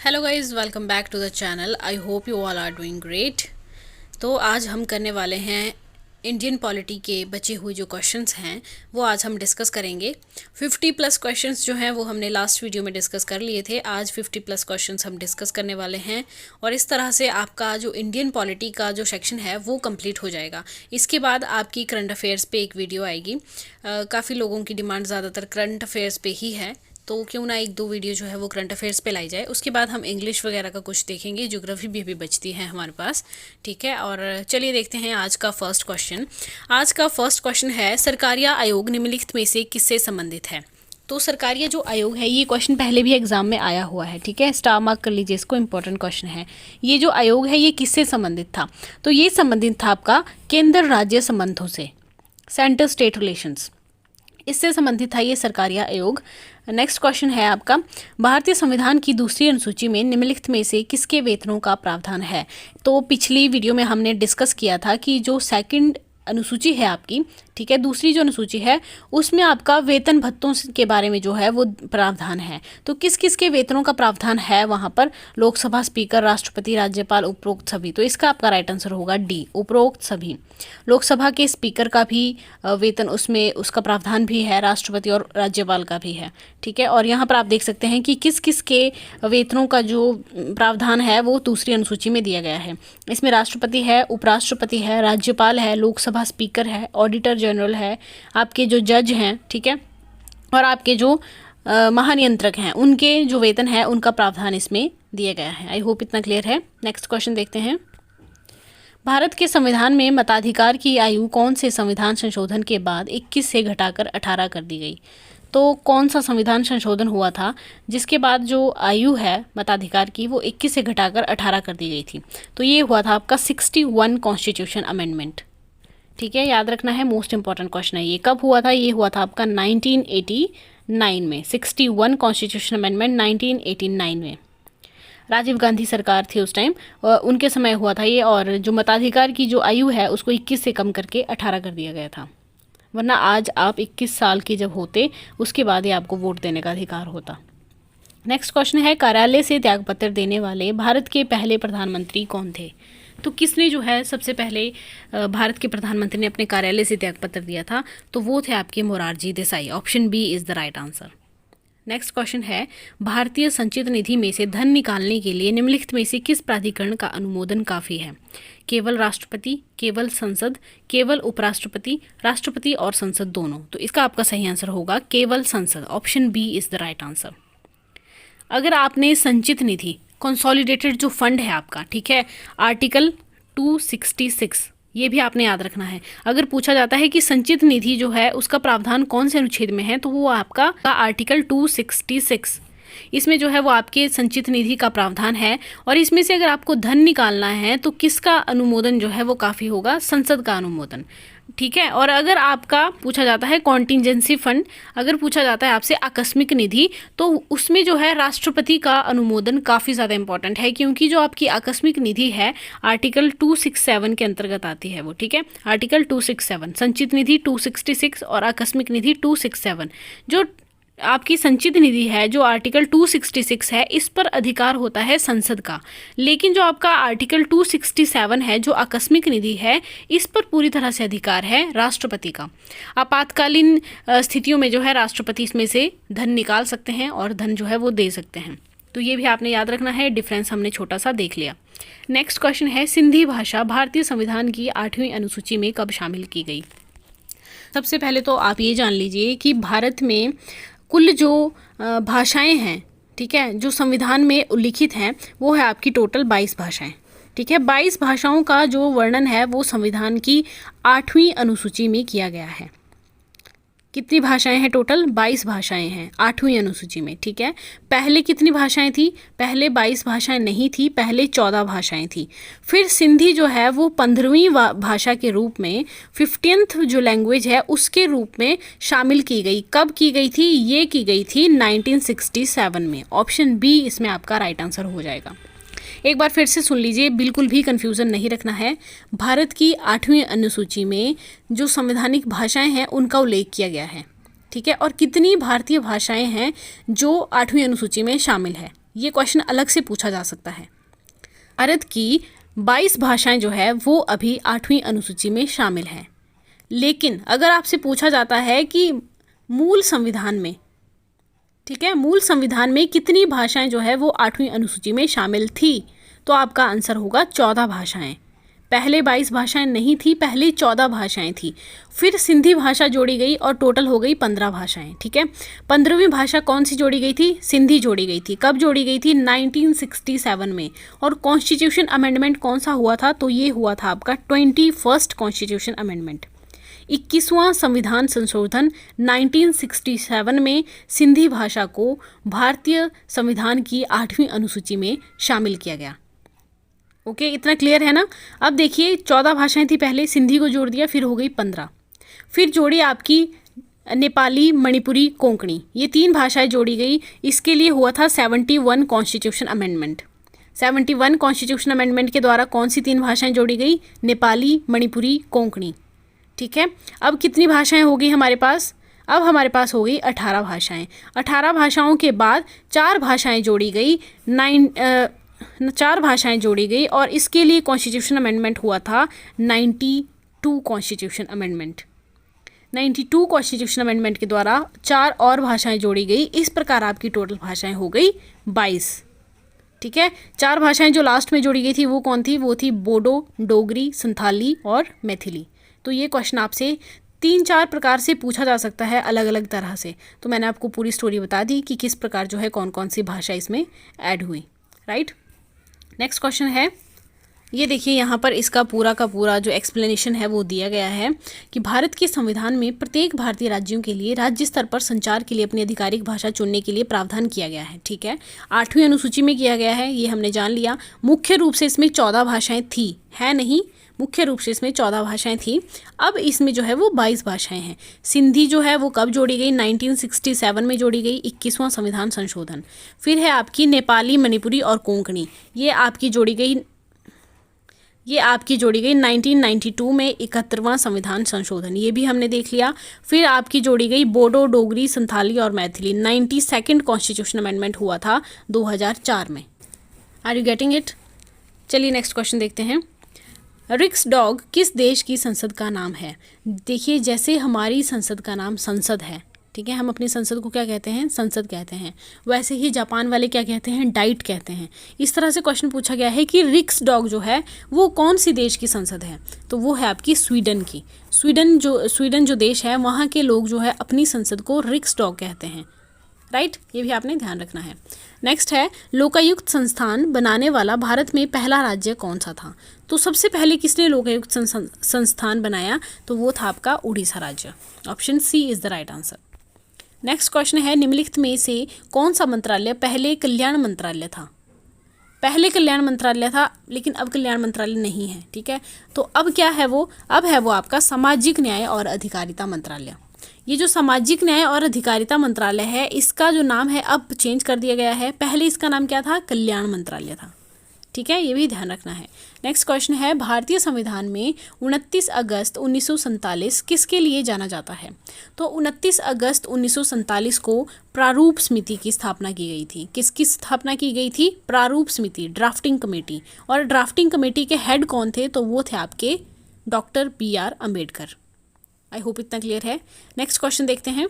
Hello guys, welcome back to the channel. I hope you all are doing great. तो आज हम करने वाले हैं इंडियन पॉलिटी के बचे हुए जो क्वेश्चंस हैं वो आज हम डिस्कस करेंगे। 50 प्लस क्वेश्चंस जो हैं वो हमने लास्ट वीडियो में डिस्कस कर लिए थे। आज 50 प्लस क्वेश्चंस हम डिस्कस करने वाले हैं और इस तरह से आपका जो इंडियन पॉलिटी का जो सेक्शन है वो कंप्लीट हो जाएगा। इसके बाद आपकी करंट अफेयर्स पे एक वीडियो आएगी। काफ़ी लोगों की डिमांड ज़्यादातर करंट अफेयर्स पे ही है, तो क्यों ना एक दो वीडियो जो है वो करंट अफेयर्स पे लाई जाए। उसके बाद हम इंग्लिश वगैरह का कुछ देखेंगे, ज्योग्राफी भी अभी बचती है हमारे पास। ठीक है, और चलिए देखते हैं आज का फर्स्ट क्वेश्चन। आज का फर्स्ट क्वेश्चन है, सरकारिया आयोग निम्नलिखित में से किससे संबंधित है। तो सरकारिया जो आयोग है, ये क्वेश्चन पहले भी एग्जाम में आया हुआ है। ठीक है, स्टार मार्क कर लीजिए इसको, इंपॉर्टेंट क्वेश्चन है। ये जो आयोग है ये किससे संबंधित था, तो ये संबंधित था आपका केंद्र राज्य संबंधों से, सेंटर स्टेट रिलेशंस, इससे संबंधित था ये सरकारिया आयोग। नेक्स्ट क्वेश्चन है आपका, भारतीय संविधान की दूसरी अनुसूची में निम्नलिखित में से किसके वेतनों का प्रावधान है। तो पिछली वीडियो में हमने डिस्कस किया था कि जो सेकंड अनुसूची है आपकी, ठीक है, दूसरी जो अनुसूची है उसमें आपका वेतन भत्तों के बारे में जो है वो प्रावधान है। तो किस किस के वेतनों का प्रावधान है वहाँ पर, लोकसभा स्पीकर, राष्ट्रपति, राज्यपाल, उपरोक्त सभी। तो इसका आपका राइट आंसर होगा डी, उपरोक्त सभी। लोकसभा के स्पीकर का भी वेतन उसमें उसका प्रावधान भी है, राष्ट्रपति और राज्यपाल का भी है। ठीक है, और यहाँ पर आप देख सकते हैं कि किस किस के वेतनों का जो प्रावधान है वो दूसरी अनुसूची में दिया गया है। इसमें राष्ट्रपति है, उपराष्ट्रपति है, राज्यपाल है, लोकसभा स्पीकर है, ऑडिटर जनरल है, आपके जो जज हैं, ठीक है, और आपके जो महानियंत्रक हैं उनके जो वेतन है उनका प्रावधान इसमें दिया गया है। आई होप इतना क्लियर है। नेक्स्ट क्वेश्चन देखते हैं, भारत के संविधान में मताधिकार की आयु कौन से संविधान संशोधन के बाद 21 से घटाकर 18 कर दी गई। तो कौन सा संविधान संशोधन हुआ था जिसके बाद जो आयु है मताधिकार की वो 21 से घटाकर 18 कर दी गई थी। तो ये हुआ था आपका 61 कॉन्स्टिट्यूशन अमेंडमेंट। ठीक है, याद रखना है, मोस्ट इंपॉर्टेंट क्वेश्चन है। ये कब हुआ था, ये हुआ था आपका 1989 में, 61 कॉन्स्टिट्यूशन अमेंडमेंट 1989 में। राजीव गांधी सरकार थी उस टाइम, उनके समय हुआ था ये। और जो मताधिकार की जो आयु है उसको 21 से कम करके 18 कर दिया गया था, वरना आज आप 21 साल की जब होते उसके बाद ही आपको वोट देने का अधिकार होता। नेक्स्ट क्वेश्चन है, कार्यालय से त्यागपत्र देने वाले भारत के पहले प्रधानमंत्री कौन थे। तो किसने जो है सबसे पहले भारत के प्रधानमंत्री ने अपने कार्यालय से त्यागपत्र दिया था, तो वो थे आपके Morarji Desai. Option B is the right answer. Next question है, भारतीय संचित निधि में से धन निकालने के लिए निम्नलिखित में से किस प्राधिकरण का अनुमोदन काफी है। केवल राष्ट्रपति, केवल संसद, केवल उपराष्ट्रपति, राष्ट्रपति और संसद दोनों। तो इसका आपका सही आंसर होगा केवल संसद। Option B is the right answer. अगर आपने संचित निधि, कंसोलिडेटेड जो फंड है आपका, ठीक है, आर्टिकल 266 ये भी आपने याद रखना है। अगर पूछा जाता है कि संचित निधि जो है उसका प्रावधान कौन से अनुच्छेद में है, तो वो आपका आर्टिकल 266, इसमें जो है वो आपके संचित निधि का प्रावधान है। और इसमें से अगर आपको धन निकालना है तो किसका अनुमोदन जो है वो काफ़ी होगा, संसद का अनुमोदन। ठीक है, और अगर आपका पूछा जाता है कॉन्टिजेंसी फंड, अगर पूछा जाता है आपसे आकस्मिक निधि, तो उसमें जो है राष्ट्रपति का अनुमोदन काफ़ी ज़्यादा इंपॉर्टेंट है, क्योंकि जो आपकी आकस्मिक निधि है आर्टिकल 267 के अंतर्गत आती है वो। ठीक है, आर्टिकल 267, संचित निधि 266 और आकस्मिक निधि 267। जो आपकी संचित निधि है जो आर्टिकल 266 है, इस पर अधिकार होता है संसद का। लेकिन जो आपका आर्टिकल 267 है जो आकस्मिक निधि है, इस पर पूरी तरह से अधिकार है राष्ट्रपति का। आपातकालीन स्थितियों में जो है राष्ट्रपति इसमें से धन निकाल सकते हैं और धन जो है वो दे सकते हैं। तो ये भी आपने याद रखना है, डिफरेंस हमने छोटा सा देख लिया। नेक्स्ट क्वेश्चन है, सिंधी भाषा भारतीय संविधान की 8वीं अनुसूची में कब शामिल की गई। सबसे पहले तो आप ये जान लीजिए कि भारत में कुल जो भाषाएं हैं, ठीक है, जो संविधान में उल्लिखित हैं, वो है आपकी टोटल 22 भाषाएं। ठीक है, 22 भाषाओं का जो वर्णन है वो संविधान की 8वीं अनुसूची में किया गया है। कितनी भाषाएं हैं टोटल, 22 भाषाएं हैं 8वीं अनुसूची में। ठीक है, पहले कितनी भाषाएं थी, पहले 22 भाषाएं नहीं थी, पहले 14 भाषाएं थी। फिर सिंधी जो है वो 15वीं भाषा के रूप में, 50th जो लैंग्वेज है उसके रूप में शामिल की गई। कब की गई थी, ये की गई थी 1967 में। ऑप्शन बी इसमें आपका राइट आंसर हो जाएगा। एक बार फिर से सुन लीजिए, बिल्कुल भी कंफ्यूजन नहीं रखना है। भारत की 8वीं अनुसूची में जो संवैधानिक भाषाएं हैं उनका उल्लेख किया गया है। ठीक है, और कितनी भारतीय भाषाएं हैं जो 8वीं अनुसूची में शामिल है, ये क्वेश्चन अलग से पूछा जा सकता है। भारत की 22 भाषाएं जो है वो अभी 8वीं अनुसूची में शामिल हैं, लेकिन अगर आपसे पूछा जाता है कि मूल संविधान में, ठीक है, मूल संविधान में कितनी भाषाएं जो है वो 8वीं अनुसूची में शामिल थी, तो आपका आंसर होगा 14 भाषाएं। पहले 22 भाषाएं नहीं थी, पहले 14 भाषाएं थी, फिर सिंधी भाषा जोड़ी गई और टोटल हो गई 15 भाषाएं। ठीक है, 15वीं भाषा कौन सी जोड़ी गई थी? सिंधी जोड़ी गई थी। कब जोड़ी गई थी? 1967 में। और कॉन्स्टिट्यूशन अमेंडमेंट कौन सा हुआ था? तो ये हुआ था आपका 21st कॉन्स्टिट्यूशन अमेंडमेंट, 21वां संविधान संशोधन 1967 में सिंधी भाषा को भारतीय संविधान की 8वीं अनुसूची में शामिल किया गया। ओके, इतना क्लियर है ना? अब देखिए 14 भाषाएं थी पहले, सिंधी को जोड़ दिया, फिर हो गई 15, फिर जोड़ी आपकी नेपाली, मणिपुरी, कोंकणी, ये 3 भाषाएं जोड़ी गई। इसके लिए हुआ था 71 कॉन्स्टिट्यूशन अमेंडमेंट। 71 कॉन्स्टिट्यूशन अमेंडमेंट के द्वारा कौन सी 3 भाषाएं जोड़ी गई? नेपाली, मणिपुरी, कोंकणी। ठीक है, अब कितनी भाषाएं हो गई हमारे पास? अब हमारे पास हो गई 18 भाषाएं। 18 भाषाओं के बाद 4 भाषाएं जोड़ी गई, 4 भाषाएं जोड़ी गई, और इसके लिए कॉन्स्टिट्यूशन अमेंडमेंट हुआ था 92 कॉन्स्टिट्यूशन अमेंडमेंट। 92 कॉन्स्टिट्यूशन अमेंडमेंट के द्वारा 4 और भाषाएं जोड़ी गई। इस प्रकार आपकी टोटल भाषाएं हो गई 22। ठीक है, 4 भाषाएं जो लास्ट में जोड़ी गई थी वो कौन थी? वो थी बोडो, डोगरी, संथाली और मैथिली। तो ये क्वेश्चन आपसे 3-4 प्रकार से पूछा जा सकता है, अलग अलग तरह से। तो मैंने आपको पूरी स्टोरी बता दी कि किस प्रकार जो है कौन कौन सी भाषा इसमें ऐड हुई। राइट, नेक्स्ट क्वेश्चन है, ये देखिए यहाँ पर इसका पूरा का पूरा जो एक्सप्लेनेशन है वो दिया गया है कि भारत के संविधान में प्रत्येक भारतीय राज्यों के लिए राज्य स्तर पर संचार के लिए अपनी आधिकारिक भाषा चुनने के लिए प्रावधान किया गया है। ठीक है, 8वीं अनुसूची में किया गया है, ये हमने जान लिया। मुख्य रूप से इसमें 14 भाषाएं थी, है नहीं, मुख्य रूप से इसमें 14 भाषाएं थी। अब इसमें जो है वो 22 भाषाएं हैं। सिंधी जो है वो कब जोड़ी गई? 1967 में जोड़ी गई, 21वां संविधान संशोधन। फिर है आपकी नेपाली, मणिपुरी और कोंकणी, ये आपकी जोड़ी गई 1992 में, 71वां संविधान संशोधन, ये भी हमने देख लिया। फिर आपकी जोड़ी गई बोडो, डोगरी, संथाली और मैथिली, 92nd कॉन्स्टिट्यूशन अमेंडमेंट हुआ था 2004 में। Are you getting it? चलिए नेक्स्ट क्वेश्चन देखते हैं। रिक्सडॉग किस देश की संसद का नाम है? देखिए, जैसे हमारी संसद का नाम संसद है, ठीक है, हम अपनी संसद को क्या कहते हैं? संसद कहते हैं। वैसे ही जापान वाले क्या कहते हैं? डाइट कहते हैं। इस तरह से क्वेश्चन पूछा गया है कि रिक्सडॉग जो है वो कौन सी देश की संसद है? तो वो है आपकी स्वीडन की। स्वीडन जो देश है वहाँ के लोग जो है अपनी संसद को रिक्सडॉग कहते हैं। राइट, ये भी आपने ध्यान रखना है। नेक्स्ट है, लोकायुक्त संस्थान बनाने वाला भारत में पहला राज्य कौन सा था? तो सबसे पहले किसने लोकायुक्त संस्थान बनाया? तो वो था आपका उड़ीसा राज्य। Option C is the right answer. Next question है, निम्नलिखित में से कौन सा मंत्रालय पहले कल्याण मंत्रालय था? पहले कल्याण मंत्रालय था, लेकिन अब कल्याण मंत्रालय नहीं है। ठीक है, तो अब क्या है वो? अब है वो आपका सामाजिक न्याय और अधिकारिता मंत्रालय। ये जो सामाजिक न्याय और अधिकारिता मंत्रालय है, इसका जो नाम है अब चेंज कर दिया गया है। पहले इसका नाम क्या था? कल्याण मंत्रालय था। ठीक है, ये भी ध्यान रखना है। नेक्स्ट क्वेश्चन है, भारतीय संविधान में 29 अगस्त 1947 किसके लिए जाना जाता है? तो 29 अगस्त 1947 को प्रारूप समिति की स्थापना की गई थी। किसकी स्थापना की गई थी? प्रारूप समिति, ड्राफ्टिंग कमेटी। और ड्राफ्टिंग कमेटी के हेड कौन थे? तो वो थे आपके doctor BR Ambedkar. I hope इतना क्लियर है। नेक्स्ट क्वेश्चन देखते हैं।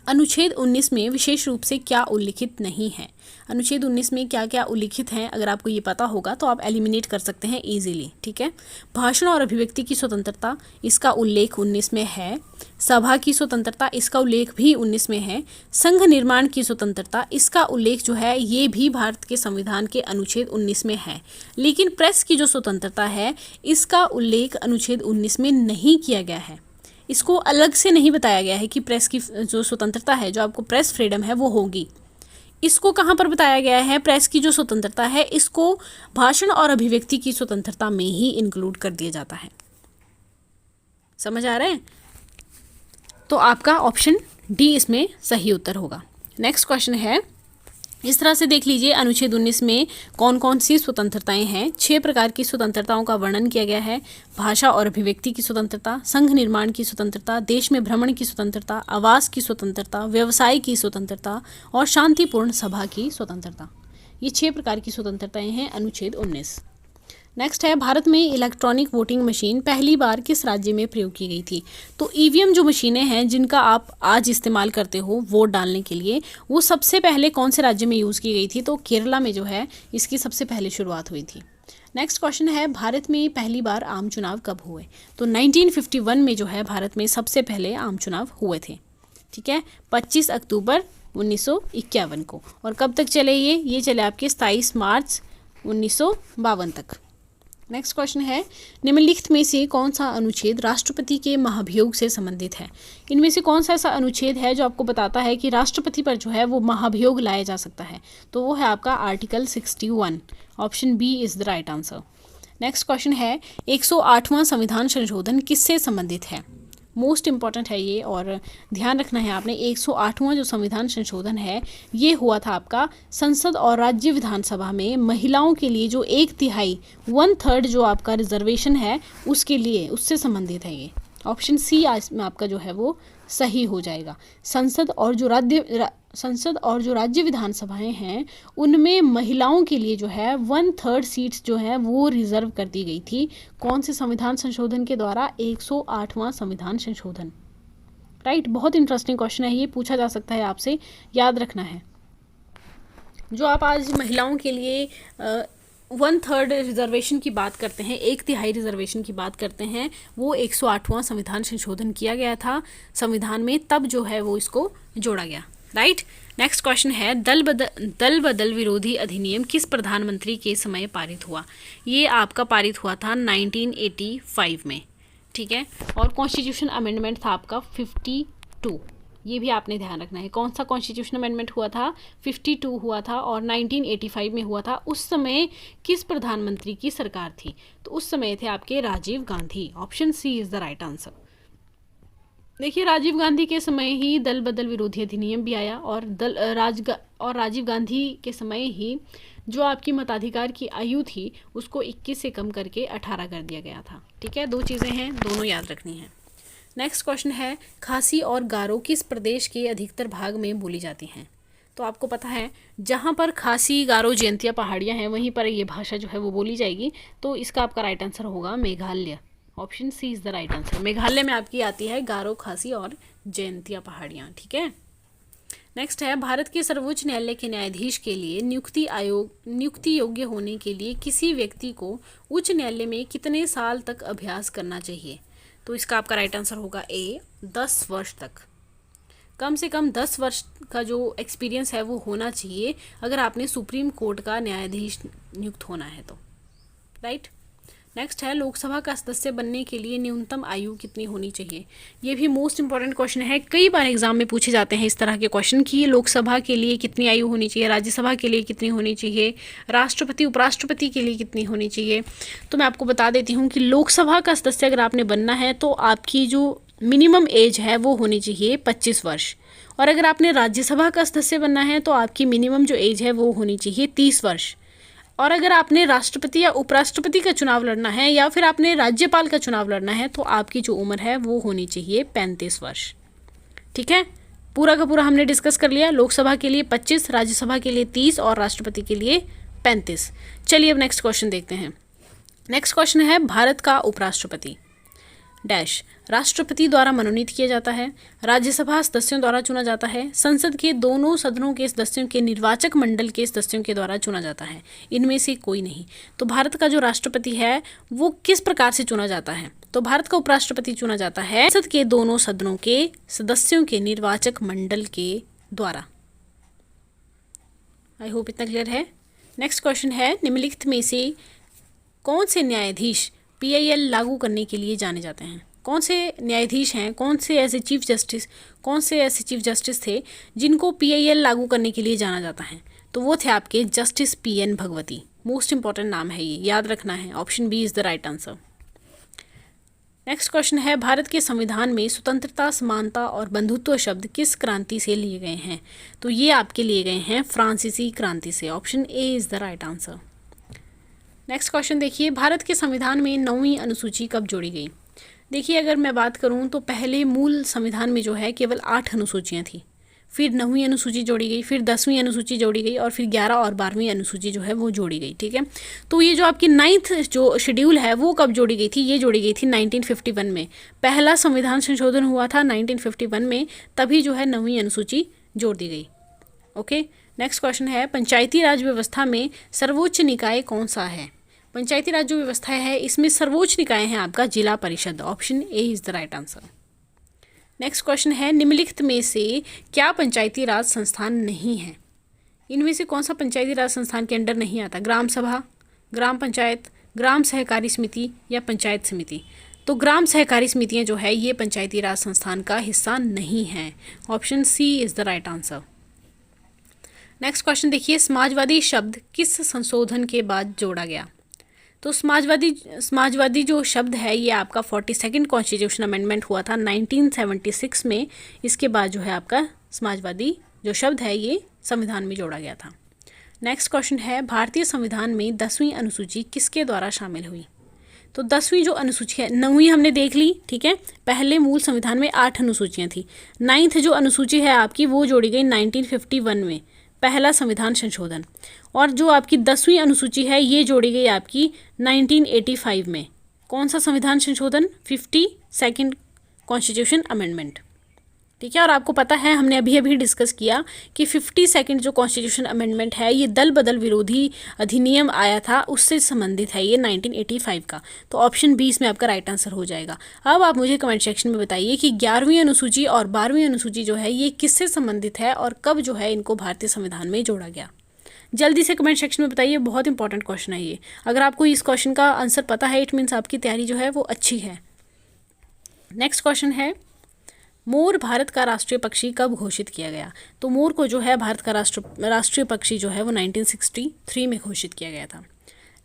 अनुच्छेद 19 में विशेष रूप से क्या उल्लिखित नहीं है? अनुच्छेद 19 में क्या क्या उल्लिखित हैं? अगर आपको ये पता होगा तो आप एलिमिनेट कर सकते हैं इजीली। ठीक है, भाषण और अभिव्यक्ति की स्वतंत्रता, इसका उल्लेख 19 में है। सभा की स्वतंत्रता, इसका उल्लेख भी 19 में है। संघ निर्माण की स्वतंत्रता, इसका उल्लेख जो है ये भी भारत के संविधान के अनुच्छेद 19 में है। लेकिन प्रेस की जो स्वतंत्रता है इसका उल्लेख अनुच्छेद 19 में नहीं किया गया है। इसको अलग से नहीं बताया गया है कि प्रेस की जो स्वतंत्रता है, जो आपको प्रेस फ्रीडम है वो होगी। इसको कहाँ पर बताया गया है? प्रेस की जो स्वतंत्रता है इसको भाषण और अभिव्यक्ति की स्वतंत्रता में ही इंक्लूड कर दिया जाता है। समझ आ रहा है? तो आपका ऑप्शन डी इसमें सही उत्तर होगा। नेक्स्ट क्वेश्चन है, इस तरह से देख लीजिए अनुच्छेद 19 में कौन कौन सी स्वतंत्रताएं हैं। 6 प्रकार की स्वतंत्रताओं का वर्णन किया गया है। भाषा और अभिव्यक्ति की स्वतंत्रता, संघ निर्माण की स्वतंत्रता, देश में भ्रमण की स्वतंत्रता, आवास की स्वतंत्रता, व्यवसाय की स्वतंत्रता और शांतिपूर्ण सभा की स्वतंत्रता। ये 6 प्रकार की स्वतंत्रताएं हैं अनुच्छेद 19। नेक्स्ट है, भारत में इलेक्ट्रॉनिक वोटिंग मशीन पहली बार किस राज्य में प्रयोग की गई थी? तो ईवीएम जो मशीनें हैं जिनका आप आज इस्तेमाल करते हो वोट डालने के लिए, वो सबसे पहले कौन से राज्य में यूज़ की गई थी? तो केरला में जो है इसकी सबसे पहले शुरुआत हुई थी। नेक्स्ट क्वेश्चन है, भारत में पहली बार आम चुनाव कब हुए? तो 1951 में जो है भारत में सबसे पहले आम चुनाव हुए थे। ठीक है, 25 अक्टूबर 1951 को। और कब तक चले ये चले आपके 27 मार्च 1952 तक। नेक्स्ट क्वेश्चन है, निम्नलिखित में से कौन सा अनुच्छेद राष्ट्रपति के महाभियोग से संबंधित है? इनमें से कौन सा ऐसा अनुच्छेद है जो आपको बताता है कि राष्ट्रपति पर जो है वो महाभियोग लाया जा सकता है? तो वो है आपका article 61। Option B is the right answer. Next question है, 108वां संविधान संशोधन किससे संबंधित है? मोस्ट इंपॉर्टेंट है ये, और ध्यान रखना है आपने। 108वां जो संविधान संशोधन है ये हुआ था आपका संसद और राज्य विधानसभा में महिलाओं के लिए जो 1/3 1/3 जो आपका रिजर्वेशन है उसके लिए, उससे संबंधित है ये। ऑप्शन सी आज में आपका जो है वो सही हो जाएगा। संसद और जो राज्य विधानसभाएं हैं उनमें महिलाओं के लिए जो है 1/3 सीट्स जो है वो रिजर्व कर दी गई थी। कौन से संविधान संशोधन के द्वारा? 108वां संविधान संशोधन। राइट, बहुत इंटरेस्टिंग क्वेश्चन है ये, पूछा जा सकता है आपसे, याद रखना है। जो आप आज महिलाओं के लिए 1/3 रिजर्वेशन की बात करते हैं, 1/3 रिजर्वेशन की बात करते हैं, वो 108वां संविधान संशोधन किया गया था संविधान में, तब जो है वो इसको जोड़ा गया। राइट। नेक्स्ट क्वेश्चन है, दल बदल विरोधी अधिनियम किस प्रधानमंत्री के समय पारित हुआ? ये आपका पारित हुआ था 1985 में। ठीक है, और कॉन्स्टिट्यूशन अमेंडमेंट था आपका 52। ये भी आपने ध्यान रखना है। कौन सा कॉन्स्टिट्यूशन अमेंडमेंट हुआ था? 52 हुआ था, और 1985 में हुआ था। उस समय किस प्रधानमंत्री की सरकार थी? तो उस समय थे आपके Rajiv Gandhi. Option C is the right answer. देखिए, राजीव गांधी के समय ही दल बदल विरोधी अधिनियम भी आया, और राजीव गांधी के समय ही जो आपकी मताधिकार की आयु थी उसको 21 से कम करके 18 कर दिया गया था। ठीक है, दो चीज़ें हैं, दोनों याद रखनी है। नेक्स्ट क्वेश्चन है, खासी और गारो किस प्रदेश के अधिकतर भाग में बोली जाती हैं? तो आपको पता है, जहाँ पर खासी, गारो, जयंतिया पहाड़ियाँ हैं वहीं पर ये भाषा जो है वो बोली जाएगी। तो इसका आपका राइट आंसर होगा Meghalaya. Option C is the right answer. Meghalaya में आपकी आती है गारो, खासी और जयंतिया पहाड़ियाँ। ठीक है। नेक्स्ट है, भारत के सर्वोच्च न्यायालय के न्यायाधीश के लिए नियुक्ति योग्य होने के लिए किसी व्यक्ति को उच्च न्यायालय में कितने साल तक अभ्यास करना चाहिए? तो इसका आपका राइट आंसर होगा ए, 10 वर्ष तक। कम से कम 10 वर्ष का जो एक्सपीरियंस है वो होना चाहिए अगर आपने सुप्रीम कोर्ट का न्यायाधीश नियुक्त होना है तो। राइट। नेक्स्ट है, लोकसभा का सदस्य बनने के लिए न्यूनतम आयु कितनी होनी चाहिए? ये भी मोस्ट इंपॉर्टेंट क्वेश्चन है। कई बार एग्जाम में पूछे जाते हैं इस तरह के क्वेश्चन कि लोकसभा के लिए कितनी आयु होनी चाहिए, राज्यसभा के लिए कितनी होनी चाहिए, राष्ट्रपति उपराष्ट्रपति के लिए कितनी होनी चाहिए। तो मैं आपको बता देती हूँ कि लोकसभा का सदस्य अगर आपने बनना है तो आपकी जो मिनिमम एज है वो होनी चाहिए 25 वर्ष, और अगर आपने राज्यसभा का सदस्य बनना है तो आपकी मिनिमम जो एज है वो होनी चाहिए 30 वर्ष, और अगर आपने राष्ट्रपति या उपराष्ट्रपति का चुनाव लड़ना है या फिर आपने राज्यपाल का चुनाव लड़ना है तो आपकी जो उम्र है वो होनी चाहिए 35 वर्ष। ठीक है, पूरा का पूरा हमने डिस्कस कर लिया। लोकसभा के लिए 25, राज्यसभा के लिए 30 और राष्ट्रपति के लिए 35। चलिए अब नेक्स्ट क्वेश्चन देखते हैं। नेक्स्ट क्वेश्चन है, भारत का उपराष्ट्रपति डैश राष्ट्रपति द्वारा मनोनीत किया जाता है, राज्यसभा सदस्यों द्वारा चुना जाता है, संसद के दोनों सदनों के सदस्यों के निर्वाचक मंडल के सदस्यों के द्वारा चुना जाता है, इनमें से कोई नहीं। तो भारत का जो राष्ट्रपति है वो किस प्रकार से चुना जाता है? तो भारत का उपराष्ट्रपति चुना जाता है संसद के दोनों सदनों के सदस्यों के निर्वाचक मंडल के द्वारा। आई होप इतना क्लियर है। नेक्स्ट क्वेश्चन है, निम्नलिखित में से कौन से न्यायाधीश PIL लागू करने के लिए जाने जाते हैं? कौन से न्यायाधीश हैं, कौन से ऐसे चीफ जस्टिस थे जिनको PIL लागू करने के लिए जाना जाता है? तो वो थे आपके justice PN Bhagwati. Most important नाम है ये, याद रखना है। Option B is the right answer. Next question है, भारत के संविधान में स्वतंत्रता, समानता और बंधुत्व शब्द किस क्रांति से लिए गए हैं? तो ये आपके लिए गए हैं फ्रांसीसी क्रांति से। Option A is the right answer. Next question देखिए, भारत के संविधान में 9वीं अनुसूची कब जोड़ी गई? देखिए, अगर मैं बात करूं तो पहले मूल संविधान में जो है केवल 8 अनुसूचियां थी। फिर 9वीं अनुसूची जोड़ी गई, फिर 10वीं अनुसूची जोड़ी गई और फिर 11 और 12वीं अनुसूची जो है वो जोड़ी गई। ठीक है, तो ये जो आपकी 9th जो शेड्यूल है वो कब जोड़ी गई थी? ये जोड़ी गई थी 1951 में। पहला संविधान संशोधन हुआ था 1951 में, तभी जो है 9वीं अनुसूची जोड़ दी गई। ओके, नेक्स्ट क्वेश्चन है, पंचायती राज व्यवस्था में सर्वोच्च निकाय कौन सा है? पंचायती राज जो व्यवस्था है इसमें सर्वोच्च निकाय है आपका जिला परिषद। Option A is the right answer. Next question है, निम्नलिखित में से क्या पंचायती राज संस्थान नहीं है? इनमें से कौन सा पंचायती राज संस्थान के अंडर नहीं आता? ग्राम सभा, ग्राम पंचायत, ग्राम सहकारी समिति या पंचायत समिति? तो ग्राम सहकारी समितियां जो है ये पंचायती राज संस्थान का हिस्सा नहीं है। Option C is the right answer. Next question देखिए, समाजवादी शब्द किस संशोधन के बाद जोड़ा गया? तो समाजवादी जो शब्द है ये आपका 42nd कॉन्स्टिट्यूशन अमेंडमेंट हुआ था 1976 में। इसके बाद जो है आपका समाजवादी जो शब्द है ये संविधान में जोड़ा गया था। नेक्स्ट क्वेश्चन है, भारतीय संविधान में 10वीं अनुसूची किसके द्वारा शामिल हुई? तो 10वीं जो अनुसूची है, 9वीं हमने देख ली, ठीक है, पहले मूल संविधान में 8 अनुसूचियाँ थी। 9th जो अनुसूची है आपकी वो जोड़ी गई 1951 में, पहला संविधान संशोधन। और जो आपकी 10वीं अनुसूची है ये जोड़ी गई आपकी 1985 में। कौन सा संविधान संशोधन? 52nd constitution amendment. ठीक है, और आपको पता है हमने अभी अभी डिस्कस किया कि 52nd जो कॉन्स्टिट्यूशन अमेंडमेंट है ये दल बदल विरोधी अधिनियम आया था उससे संबंधित है ये 1985 का। तो ऑप्शन 20 में आपका राइट आंसर हो जाएगा। अब आप मुझे कमेंट सेक्शन में बताइए कि 11वीं अनुसूची और 12वीं अनुसूची जो है ये किससे संबंधित है और कब जो है इनको भारतीय संविधान में जोड़ा गया? जल्दी से कमेंट सेक्शन में बताइए, बहुत इंपॉर्टेंट क्वेश्चन है ये। अगर आपको इस क्वेश्चन का आंसर पता है इट मीन्स आपकी तैयारी जो है वो अच्छी है। नेक्स्ट क्वेश्चन है, मोर भारत का राष्ट्रीय पक्षी कब घोषित किया गया? तो मोर को जो है भारत का राष्ट्रीय पक्षी जो है वो 1963 में घोषित किया गया था।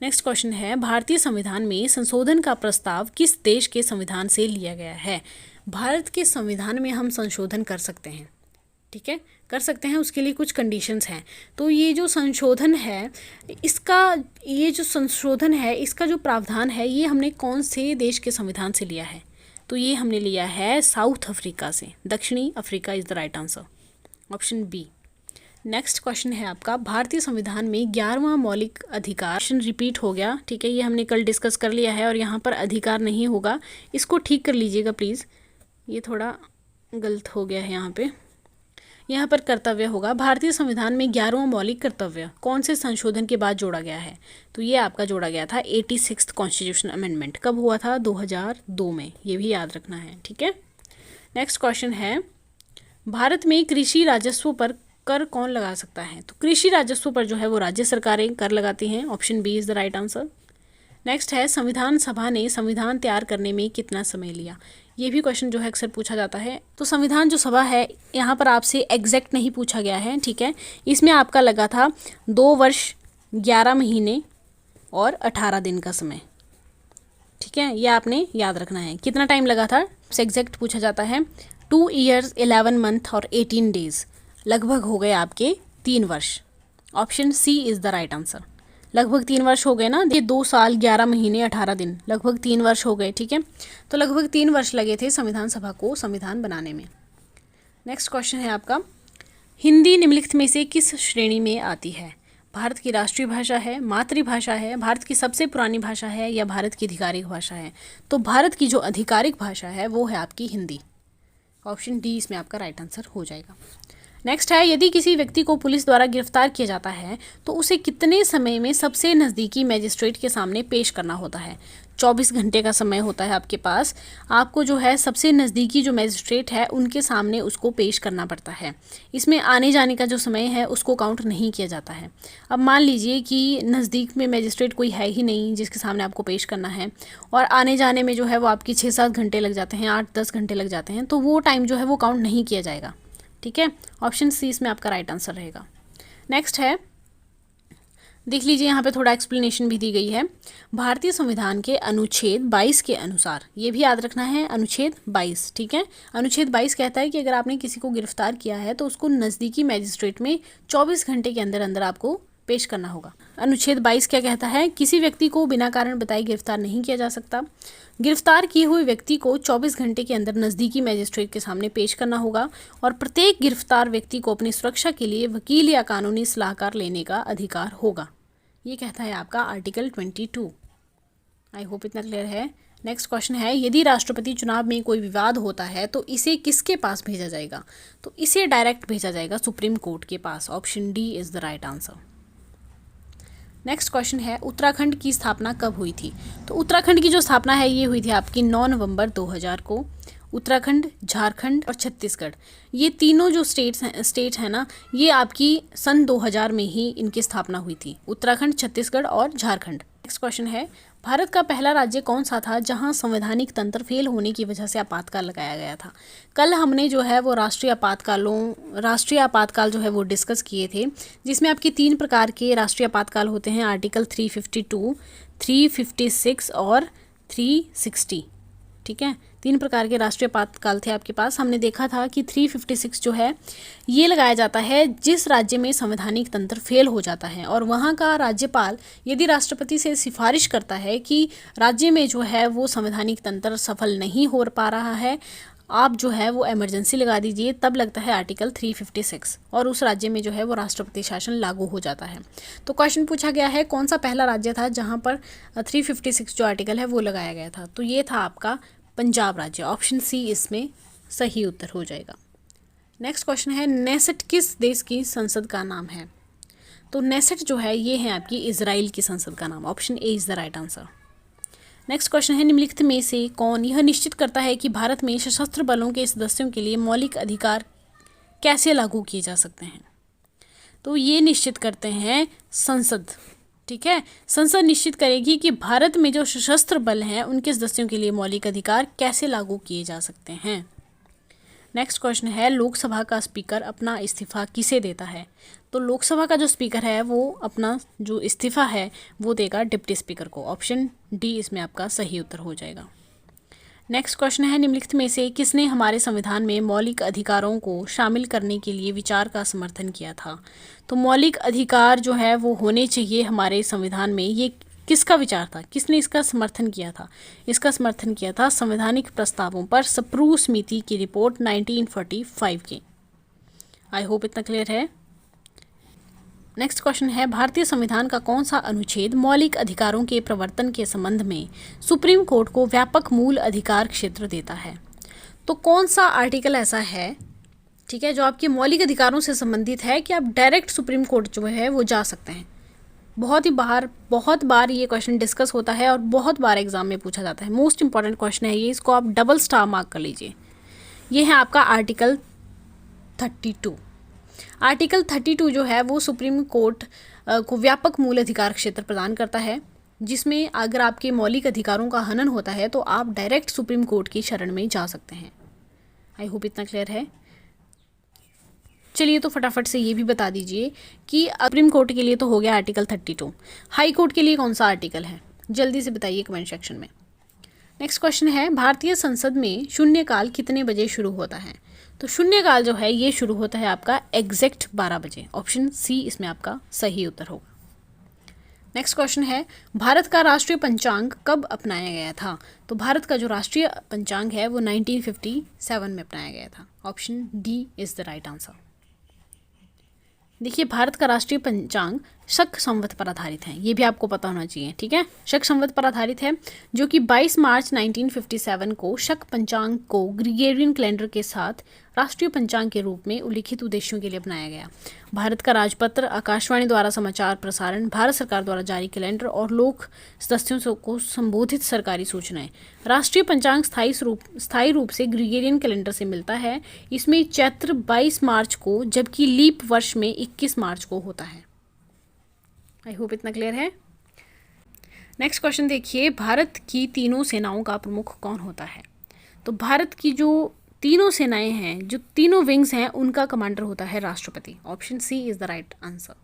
नेक्स्ट क्वेश्चन है, भारतीय संविधान में संशोधन का प्रस्ताव किस देश के संविधान से लिया गया है? भारत के संविधान में हम संशोधन कर सकते हैं, ठीक है, कर सकते हैं, उसके लिए कुछ कंडीशंस हैं। तो ये जो संशोधन है इसका जो प्रावधान है ये हमने कौन से देश के संविधान से लिया है? तो ये हमने लिया है साउथ अफ्रीका से। दक्षिणी Africa is the right answer. Option B. Next question है आपका, भारतीय संविधान में 11वां मौलिक अधिकार रिपीट हो गया, ठीक है, ये हमने कल डिस्कस कर लिया है और यहाँ पर अधिकार नहीं होगा, इसको ठीक कर लीजिएगा प्लीज़, ये थोड़ा गलत हो गया है यहाँ पर कर्तव्य होगा। भारतीय संविधान में 11वां मौलिक कर्तव्य कौन से संशोधन के बाद जोड़ा गया है? तो ये आपका जोड़ा गया था 86th कॉन्स्टिट्यूशन अमेंडमेंट। कब हुआ था? 2002 में, ये भी याद रखना है, ठीक है। नेक्स्ट क्वेश्चन है, भारत में कृषि राजस्व पर कर कौन लगा सकता है? तो कृषि राजस्व पर जो है वो राज्य सरकारें कर लगाती हैं। Option B is the right answer. Next है, संविधान सभा ने संविधान तैयार करने में कितना समय लिया? ये भी क्वेश्चन जो है अक्सर पूछा जाता है। तो संविधान जो सभा है यहाँ पर आपसे एग्जैक्ट नहीं पूछा गया है, ठीक है, इसमें आपका लगा था 2 वर्ष 11 महीने और 18 दिन का समय, ठीक है, ये आपने याद रखना है। कितना टाइम लगा था एग्जैक्ट पूछा जाता है, 2 years 11 month और 18 days, लगभग हो गए आपके 3 वर्ष। Option C is the right answer. लगभग 3 वर्ष हो गए ना, ये 2 साल 11 महीने 18 दिन, लगभग 3 वर्ष हो गए, ठीक है। तो लगभग 3 वर्ष लगे थे संविधान सभा को संविधान बनाने में। नेक्स्ट क्वेश्चन है आपका, हिंदी निम्नलिखित में से किस श्रेणी में आती है? भारत की राष्ट्रीय भाषा है, मातृभाषा है, भारत की सबसे पुरानी भाषा है या भारत की आधिकारिक भाषा है? तो भारत की जो आधिकारिक भाषा है वो है आपकी हिंदी। ऑप्शन डी इसमें आपका राइट आंसर हो जाएगा। नेक्स्ट है, यदि किसी व्यक्ति को पुलिस द्वारा गिरफ्तार किया जाता है तो उसे कितने समय में सबसे नज़दीकी मैजिस्ट्रेट के सामने पेश करना होता है? 24 घंटे का समय होता है आपके पास। आपको जो है सबसे नज़दीकी जो मैजिस्ट्रेट है उनके सामने उसको पेश करना पड़ता है। इसमें आने जाने का जो समय है उसको काउंट नहीं किया जाता है। अब मान लीजिए कि नज़दीक में मैजिस्ट्रेट कोई है ही नहीं जिसके सामने आपको पेश करना है और आने जाने में जो है वो आपकी 6-7 घंटे लग जाते हैं, 8-10 घंटे लग जाते हैं, तो वो टाइम जो है वो काउंट नहीं किया जाएगा, ठीक है। ऑप्शन सी इसमें आपका राइट आंसर रहेगा। नेक्स्ट है, देख लीजिए यहाँ पे थोड़ा एक्सप्लेनेशन भी दी गई है। भारतीय संविधान के अनुच्छेद 22 के अनुसार, ये भी याद रखना है, अनुच्छेद 22, ठीक है। अनुच्छेद 22 कहता है कि अगर आपने किसी को गिरफ्तार किया है तो उसको नज़दीकी मैजिस्ट्रेट में 24 घंटे के अंदर अंदर आपको पेश करना होगा। अनुच्छेद 22 क्या कहता है? किसी व्यक्ति को बिना कारण बताए गिरफ्तार नहीं किया जा सकता। गिरफ्तार किए हुए व्यक्ति को 24 घंटे के अंदर नज़दीकी मजिस्ट्रेट के सामने पेश करना होगा और प्रत्येक गिरफ्तार व्यक्ति को अपनी सुरक्षा के लिए वकील या कानूनी सलाहकार लेने का अधिकार होगा। ये कहता है आपका आर्टिकल 22। आई होप इतना क्लियर है। नेक्स्ट क्वेश्चन है, यदि राष्ट्रपति चुनाव में कोई विवाद होता है तो इसे किसके पास भेजा जाएगा? तो इसे डायरेक्ट भेजा जाएगा सुप्रीम कोर्ट के पास। Option D is the right answer. Next question है, उत्तराखंड की स्थापना कब हुई थी? तो उत्तराखंड की जो स्थापना है ये हुई थी आपकी 9 नवंबर 2000 को। उत्तराखंड, झारखंड और छत्तीसगढ़, ये तीनों जो स्टेट है ना, ये आपकी सन 2000 में ही इनकी स्थापना हुई थी। उत्तराखंड, छत्तीसगढ़ और झारखंड। नेक्स्ट क्वेश्चन है, भारत का पहला राज्य कौन सा था जहां संवैधानिक तंत्र फेल होने की वजह से आपातकाल लगाया गया था? कल हमने जो है वो राष्ट्रीय आपातकाल जो है वो डिस्कस किए थे, जिसमें आपके 3 प्रकार के राष्ट्रीय आपातकाल होते हैं, आर्टिकल 352, 356 और 360। ठीक है, 3 प्रकार के राष्ट्रीय आपातकाल थे आपके पास। हमने देखा था कि 356 जो है ये लगाया जाता है जिस राज्य में संवैधानिक तंत्र फेल हो जाता है और वहाँ का राज्यपाल यदि राष्ट्रपति से सिफारिश करता है कि राज्य में जो है वो संवैधानिक तंत्र सफल नहीं हो पा रहा है, आप जो है वो इमरजेंसी लगा दीजिए, तब लगता है आर्टिकल 356 और उस राज्य में जो है वो राष्ट्रपति शासन लागू हो जाता है। तो क्वेश्चन पूछा गया है कौन सा पहला राज्य था जहाँ पर 356 जो आर्टिकल है वो लगाया गया था? तो ये था आपका पंजाब राज्य। ऑप्शन सी इसमें सही उत्तर हो जाएगा। नेक्स्ट क्वेश्चन है, नेसेट किस देश की संसद का नाम है? तो नेसेट जो है ये है आपकी इजराइल की संसद का नाम। Option A is the right answer. Next question है, निम्नलिखित में से कौन यह निश्चित करता है कि भारत में सशस्त्र बलों के सदस्यों के लिए मौलिक अधिकार कैसे लागू किए जा सकते हैं? तो ये निश्चित करते हैं संसद। ठीक है, संसद निश्चित करेगी कि भारत में जो सशस्त्र बल हैं उनके सदस्यों के लिए मौलिक अधिकार कैसे लागू किए जा सकते हैं। नेक्स्ट क्वेश्चन है, लोकसभा का स्पीकर अपना इस्तीफा किसे देता है? तो लोकसभा का जो स्पीकर है वो अपना जो इस्तीफा है वो देगा डिप्टी स्पीकर को। ऑप्शन डी इसमें आपका सही उत्तर हो जाएगा। नेक्स्ट क्वेश्चन है, निम्नलिखित में से किसने हमारे संविधान में मौलिक अधिकारों को शामिल करने के लिए विचार का समर्थन किया था? तो मौलिक अधिकार जो है वो होने चाहिए हमारे संविधान में, ये किसका विचार था? किसने इसका समर्थन किया था? इसका समर्थन किया था संवैधानिक प्रस्तावों पर स्प्रूस समिति की रिपोर्ट 1945 की। आई होप इतना क्लियर है। नेक्स्ट क्वेश्चन है, भारतीय संविधान का कौन सा अनुच्छेद मौलिक अधिकारों के प्रवर्तन के संबंध में सुप्रीम कोर्ट को व्यापक मूल अधिकार क्षेत्र देता है? तो कौन सा आर्टिकल ऐसा है, ठीक है, जो आपके मौलिक अधिकारों से संबंधित है कि आप डायरेक्ट सुप्रीम कोर्ट जो है वो जा सकते हैं? बहुत बार ये क्वेश्चन डिस्कस होता है और बहुत बार एग्जाम में पूछा जाता है। मोस्ट इंपॉर्टेंट क्वेश्चन है ये, इसको आप डबल स्टार मार्क कर लीजिए। ये है आपका आर्टिकल 32। आर्टिकल 32 जो है वो सुप्रीम कोर्ट को व्यापक मूल अधिकार क्षेत्र प्रदान करता है, जिसमें अगर आपके मौलिक अधिकारों का हनन होता है तो आप डायरेक्ट सुप्रीम कोर्ट की शरण में जा सकते हैं। आई होप इतना क्लियर है। चलिए तो फटाफट से ये भी बता दीजिए कि सुप्रीम कोर्ट के लिए तो हो गया आर्टिकल 32, हाई कोर्ट के लिए कौन सा आर्टिकल है? जल्दी से बताइए कमेंट सेक्शन में। नेक्स्ट क्वेश्चन है, भारतीय संसद में शून्यकाल कितने बजे शुरू होता है? तो शून्यकाल जो है ये शुरू होता है आपका एग्जैक्ट 12 बजे। ऑप्शन सी इसमें आपका सही उत्तर होगा। नेक्स्ट क्वेश्चन है, भारत का राष्ट्रीय पंचांग कब अपनाया गया था? तो भारत का जो राष्ट्रीय पंचांग है वो 1957 में अपनाया गया था। Option D is the right answer. देखिए, भारत का राष्ट्रीय पंचांग शक संवत पर आधारित है, ये भी आपको पता होना चाहिए। ठीक है, शक संवत पर आधारित है, जो कि 22 मार्च 1957 को शक पंचांग को ग्रिगोरियन कैलेंडर के साथ राष्ट्रीय पंचांग के रूप में उल्लिखित उद्देश्यों के लिए अपनाया गया। भारत का राजपत्र, आकाशवाणी द्वारा समाचार प्रसारण, भारत सरकार द्वारा जारी कैलेंडर और लोक सदस्यों को संबोधित सरकारी सूचनाएं। राष्ट्रीय पंचांग स्थायी रूप से ग्रिगोरियन कैलेंडर से मिलता है। इसमें चैत्र 22 मार्च को, जबकि लीप वर्ष में 21 मार्च को होता है। आई होप इतना क्लियर है। नेक्स्ट क्वेश्चन देखिए, भारत की तीनों सेनाओं का प्रमुख कौन होता है? तो भारत की जो तीनों सेनाएं हैं, जो तीनों विंग्स हैं, उनका कमांडर होता है राष्ट्रपति। Option C is the right answer.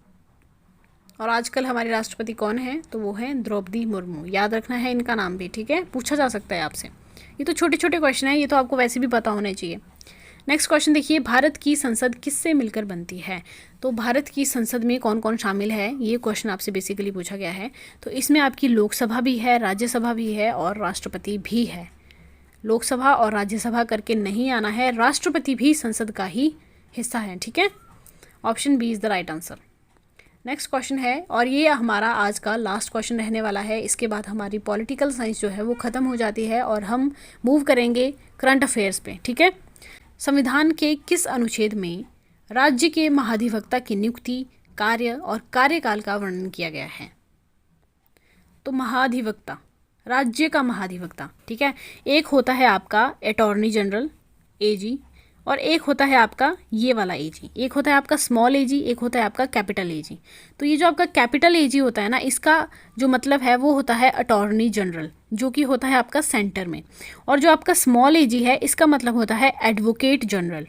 और आजकल हमारे राष्ट्रपति कौन है? तो वो है द्रौपदी मुर्मू। याद रखना है इनका नाम भी, ठीक है, पूछा जा सकता है आपसे। ये तो छोटे छोटे क्वेश्चन है, ये तो आपको वैसे भी पता होने चाहिए। नेक्स्ट क्वेश्चन देखिए, भारत की संसद किससे मिलकर बनती है? तो भारत की संसद में कौन कौन शामिल है, ये क्वेश्चन आपसे बेसिकली पूछा गया है। तो इसमें आपकी लोकसभा भी है, राज्यसभा भी है और राष्ट्रपति भी है। लोकसभा और राज्यसभा करके नहीं आना है, राष्ट्रपति भी संसद का ही हिस्सा है, ठीक है। Option B is the right answer. Next question है, और ये हमारा आज का लास्ट क्वेश्चन रहने वाला है। इसके बाद हमारी पॉलिटिकल साइंस जो है वो ख़त्म हो जाती है और हम मूव करेंगे करंट अफेयर्स पे, ठीक है। संविधान के किस अनुच्छेद में राज्य के महाधिवक्ता की नियुक्ति, कार्य और कार्यकाल का वर्णन किया गया है? तो महाधिवक्ता, राज्य का महाधिवक्ता, ठीक है। एक होता है आपका अटॉर्नी जनरल एजी, और एक होता है आपका ये वाला एजी। एक होता है आपका स्मॉल एजी, एक होता है आपका कैपिटल एजी। तो ये जो आपका कैपिटल एजी होता है ना, इसका जो मतलब है वो होता है अटॉर्नी जनरल, जो कि होता है आपका सेंटर में। और जो आपका स्मॉल एजी है, इसका मतलब होता है एडवोकेट जनरल,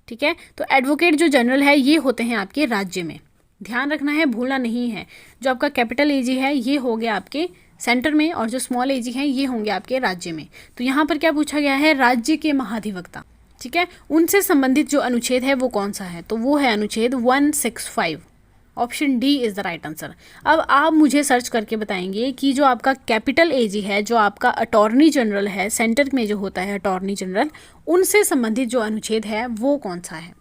ठीक है। तो एडवोकेट जो जनरल है ये होते हैं आपके राज्य में, ध्यान रखना है, भूलना नहीं है। जो आपका कैपिटल एजी है ये हो गया आपके सेंटर में, और जो स्मॉल एजी हैं ये होंगे आपके राज्य में। तो यहाँ पर क्या पूछा गया है? राज्य के महाधिवक्ता, ठीक है, उनसे संबंधित जो अनुच्छेद है वो कौन सा है? तो वो है अनुच्छेद 165। Option D is the right answer. अब आप मुझे सर्च करके बताएंगे कि जो आपका कैपिटल एजी है, जो आपका अटॉर्नी जनरल है, सेंटर में जो होता है अटॉर्नी जनरल, उनसे संबंधित जो अनुच्छेद है वो कौन सा है?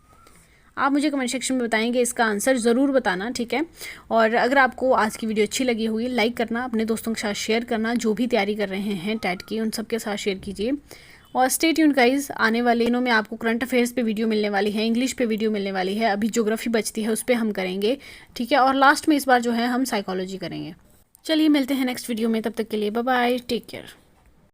आप मुझे कमेंट सेक्शन में बताएंगे, इसका आंसर ज़रूर बताना, ठीक है। और अगर आपको आज की वीडियो अच्छी लगी हुई, लाइक करना, अपने दोस्तों के साथ शेयर करना, जो भी तैयारी कर रहे हैं टैट की उन सबके साथ शेयर कीजिए। और स्टे ट्यून्ड गाइस, आने वाले दिनों में आपको करंट अफेयर्स पे वीडियो मिलने वाली है, इंग्लिश पे वीडियो मिलने वाली है, अभी ज्योग्राफी बचती है उस पर हम करेंगे, ठीक है। और लास्ट में इस बार जो है हम साइकोलॉजी करेंगे। चलिए मिलते हैं नेक्स्ट वीडियो में, तब तक के लिए बाय बाय, टेक केयर।